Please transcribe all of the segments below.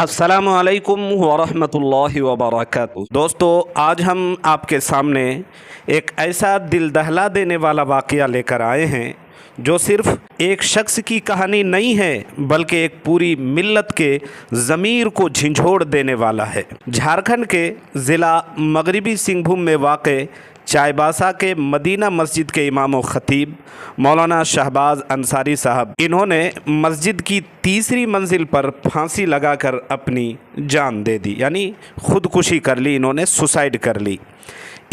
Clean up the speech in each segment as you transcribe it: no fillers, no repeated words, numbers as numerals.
अस्सलामु अलैकुम वरहमतुल्लाहि वबरकातुहू। दोस्तों, आज हम आपके सामने एक ऐसा दिल दहला देने वाला वाक़या लेकर आए हैं जो सिर्फ़ एक शख्स की कहानी नहीं है बल्कि एक पूरी मिल्लत के ज़मीर को झंझोड़ देने वाला है। झारखंड के ज़िला मगरबी सिंहभूम में वाक़ चाईबासा के मदीना मस्जिद के इमाम व ख़तीब मौलाना शहबाज अंसारी साहब, इन्होंने मस्जिद की तीसरी मंजिल पर फांसी लगाकर अपनी जान दे दी, यानी ख़ुदकुशी कर ली। इन्होंने सुसाइड कर ली।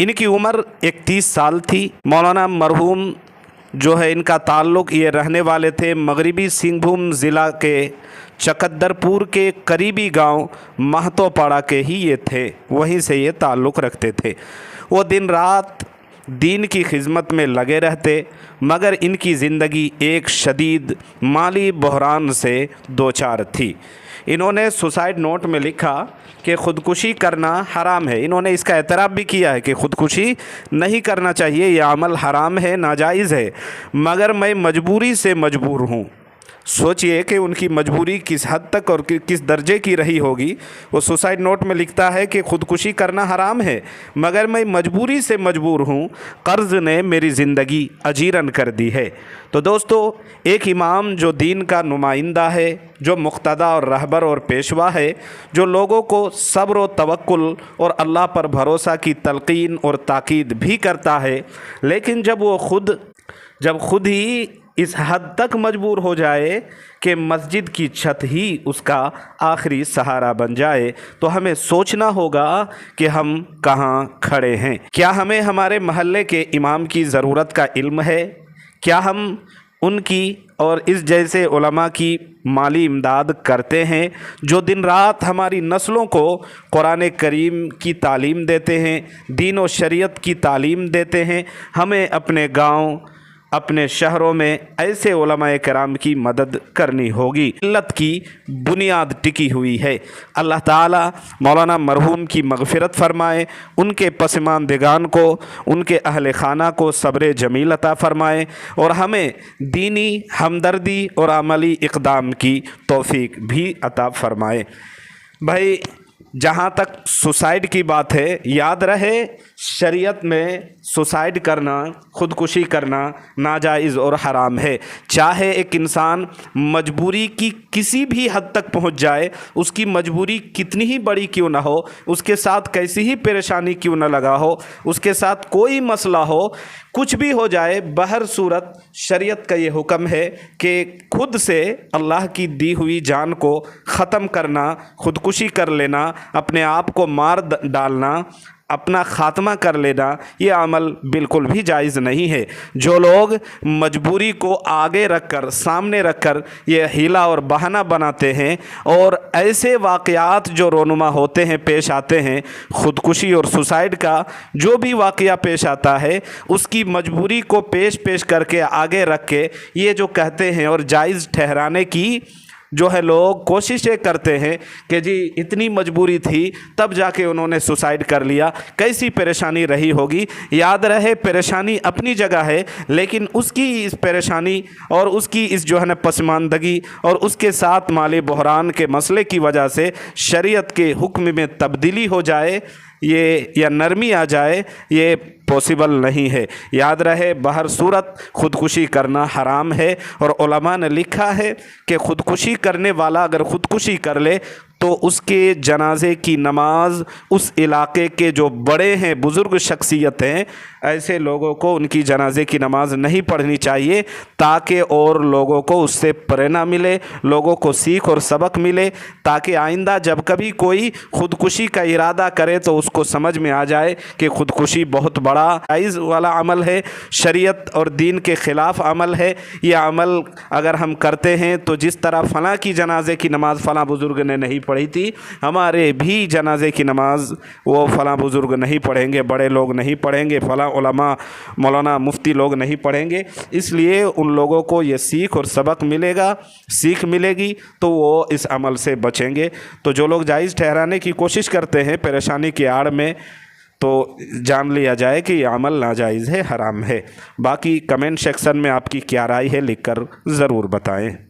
इनकी उम्र 31 साल थी। मौलाना मरहूम जो है, इनका ताल्लुक़, ये रहने वाले थे मगरबी सिंहभूम ज़िला के चकद्दरपुर के करीबी गांव महतोपाड़ा के ही ये थे, वहीं से ये ताल्लुक़ रखते थे। वो दिन रात दीन की खिदमत में लगे रहते, मगर इनकी ज़िंदगी एक शदीद माली बहरान से दो चार थी। इन्होंने सुसाइड नोट में लिखा कि ख़ुदकुशी करना हराम है। इन्होंने इसका एतराफ़ भी किया है कि ख़ुदकुशी नहीं करना चाहिए, यह अमल हराम है, नाजायज़ है, मगर मैं मजबूरी से मजबूर हूँ। सोचिए कि उनकी मजबूरी किस हद तक और किस दर्जे की रही होगी। वो सुसाइड नोट में लिखता है कि ख़ुदकुशी करना हराम है, मगर मैं मजबूरी से मजबूर हूँ, कर्ज़ ने मेरी ज़िंदगी अजीरन कर दी है। तो दोस्तों, एक इमाम जो दीन का नुमाइंदा है, जो मुक़्तदा और रहबर और पेशवा है, जो लोगों को सब्र व तवक्कुल और अल्लाह पर भरोसा की तलक़ीन और ताकीद भी करता है, लेकिन जब वो खुद ही इस हद तक मजबूर हो जाए कि मस्जिद की छत ही उसका आखिरी सहारा बन जाए, तो हमें सोचना होगा कि हम कहाँ खड़े हैं। क्या हमें हमारे महल्ले के इमाम की ज़रूरत का इल्म है? क्या हम उनकी और इस जैसे उलमा की माली इमदाद करते हैं जो दिन रात हमारी नस्लों को कुरान करीम की तालीम देते हैं, दीन व शरीयत की तालीम देते हैं? हमें अपने गाँव, अपने शहरों में ऐसे उलमाए किराम की मदद करनी होगी। मिल्लत की बुनियाद टिकी हुई है। अल्लाह ताला मौलाना मरहूम की मग़फ़िरत फ़रमाए, उनके पसमानदिगान को, उनके अहल ख़ाना को सब्र जमील अता फ़रमाए और हमें दीनी हमदर्दी और अमली इक़दाम की तौफ़ीक भी अता फ़रमाए। भाई, जहाँ तक सुसाइड की बात है, याद रहे शरीयत में सुसाइड करना, ख़ुदकुशी करना नाजायज़ और हराम है। चाहे एक इंसान मजबूरी की किसी भी हद तक पहुँच जाए, उसकी मजबूरी कितनी ही बड़ी क्यों ना हो, उसके साथ कैसी ही परेशानी क्यों ना लगा हो, उसके साथ कोई मसला हो, कुछ भी हो जाए, बहर सूरत शरीयत का ये हुक्म है कि खुद से अल्लाह की दी हुई जान को ख़त्म करना, ख़ुदकुशी कर लेना, अपने आप को मार डालना, अपना ख़ात्मा कर लेना, ये अमल बिल्कुल भी जायज़ नहीं है। जो लोग मजबूरी को आगे रखकर, सामने रखकर ये हीला और बहाना बनाते हैं और ऐसे वाक़यात जो रोनुमा होते हैं, पेश आते हैं, ख़ुदकुशी और सुसाइड का जो भी वाक़या पेश आता है, उसकी मजबूरी को पेश करके आगे रख के ये जो कहते हैं और जायज़ ठहराने की जो है लोग कोशिशें करते हैं कि जी इतनी मजबूरी थी तब जाके उन्होंने सुसाइड कर लिया, कैसी परेशानी रही होगी। याद रहे, परेशानी अपनी जगह है, लेकिन उसकी इस परेशानी और उसकी इस जो है ना पसमानदगी और उसके साथ माली बहरान के मसले की वजह से शरीयत के हुक्म में तब्दीली हो जाए, ये या नरमी आ जाए, ये पॉसिबल नहीं है। याद रहे, बहर सूरत ख़ुदकुशी करना हराम है और उलमा ने लिखा है कि ख़ुदकुशी करने वाला अगर ख़ुदकुशी कर ले तो उसके जनाजे की नमाज उस इलाके के जो बड़े हैं, बुज़ुर्ग शख्सियत हैं, ऐसे लोगों को उनकी जनाजे की नमाज नहीं पढ़नी चाहिए, ताकि और लोगों को उससे प्रेरणा मिले, लोगों को सीख और सबक मिले, ताकि आइंदा जब कभी कोई ख़ुदकुशी का इरादा करे तो उसको समझ में आ जाए कि ख़ुदकुशी बहुत बड़ा जायज़ वाला अमल है, शरीयत और दीन के ख़िलाफ़ अमल है। यह अमल अगर हम करते हैं तो जिस तरह फ़लाँ की जनाजे की नमाज़ फ़लाँ बुज़ुर्ग ने नहीं पढ़ी थी, हमारे भी जनाजे की नमाज वो फ़लाँ बुज़ुर्ग नहीं पढ़ेंगे, बड़े लोग नहीं पढ़ेंगे, फ़लाँ उलमा मौलाना मुफ्ती लोग नहीं पढ़ेंगे। इसलिए उन लोगों को ये सीख और सबक मिलेगा, सीख मिलेगी तो वो इस अमल से बचेंगे। तो जो लोग जायज़ ठहराने की कोशिश करते हैं परेशानी की आड़ में, तो जान लिया जाए कि ये अमल नाजायज़ है, हराम है। बाकी कमेंट सेक्शन में आपकी क्या राय है लिखकर ज़रूर बताएं।